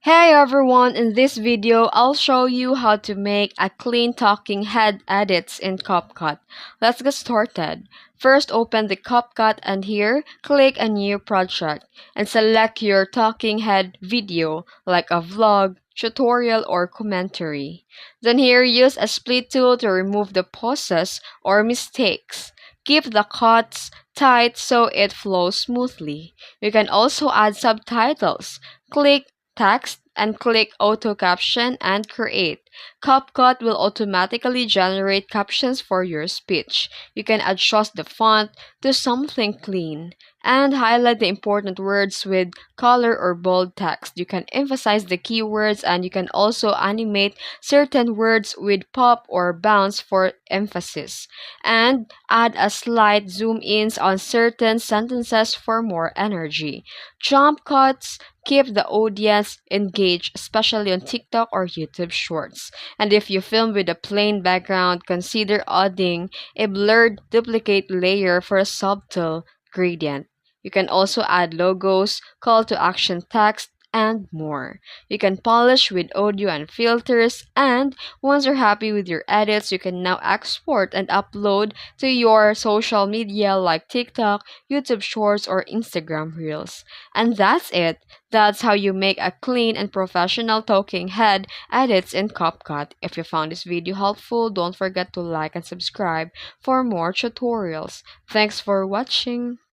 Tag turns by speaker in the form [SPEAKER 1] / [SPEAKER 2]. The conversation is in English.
[SPEAKER 1] Hey everyone, in this video, I'll show you how to make a clean talking head edits in CapCut. Let's get started. First, open the CapCut and here, click a new project and select your talking head video like a vlog, tutorial, or commentary. Then here, use a split tool to remove the pauses or mistakes. Keep the cuts tight so it flows smoothly. You can also add subtitles. Click text and click auto caption and create. CapCut will automatically generate captions for your speech. You can adjust the font to something clean and highlight the important words with color or bold text. You can emphasize the keywords and you can also animate certain words with pop or bounce for emphasis and add a slight zoom ins on certain sentences for more energy. Jump cuts keep the audience engaged, especially on TikTok or YouTube Shorts. And if you film with a plain background, consider adding a blurred duplicate layer for a subtle gradient. You can also add logos, call to action text, and more. You can polish with audio and filters, and once you're happy with your edits, you can now export and upload to your social media like TikTok, YouTube Shorts, or Instagram Reels. And that's it. That's how you make a clean and professional talking head edits in CapCut. If you found this video helpful, don't forget to like and subscribe for more tutorials. Thanks for watching.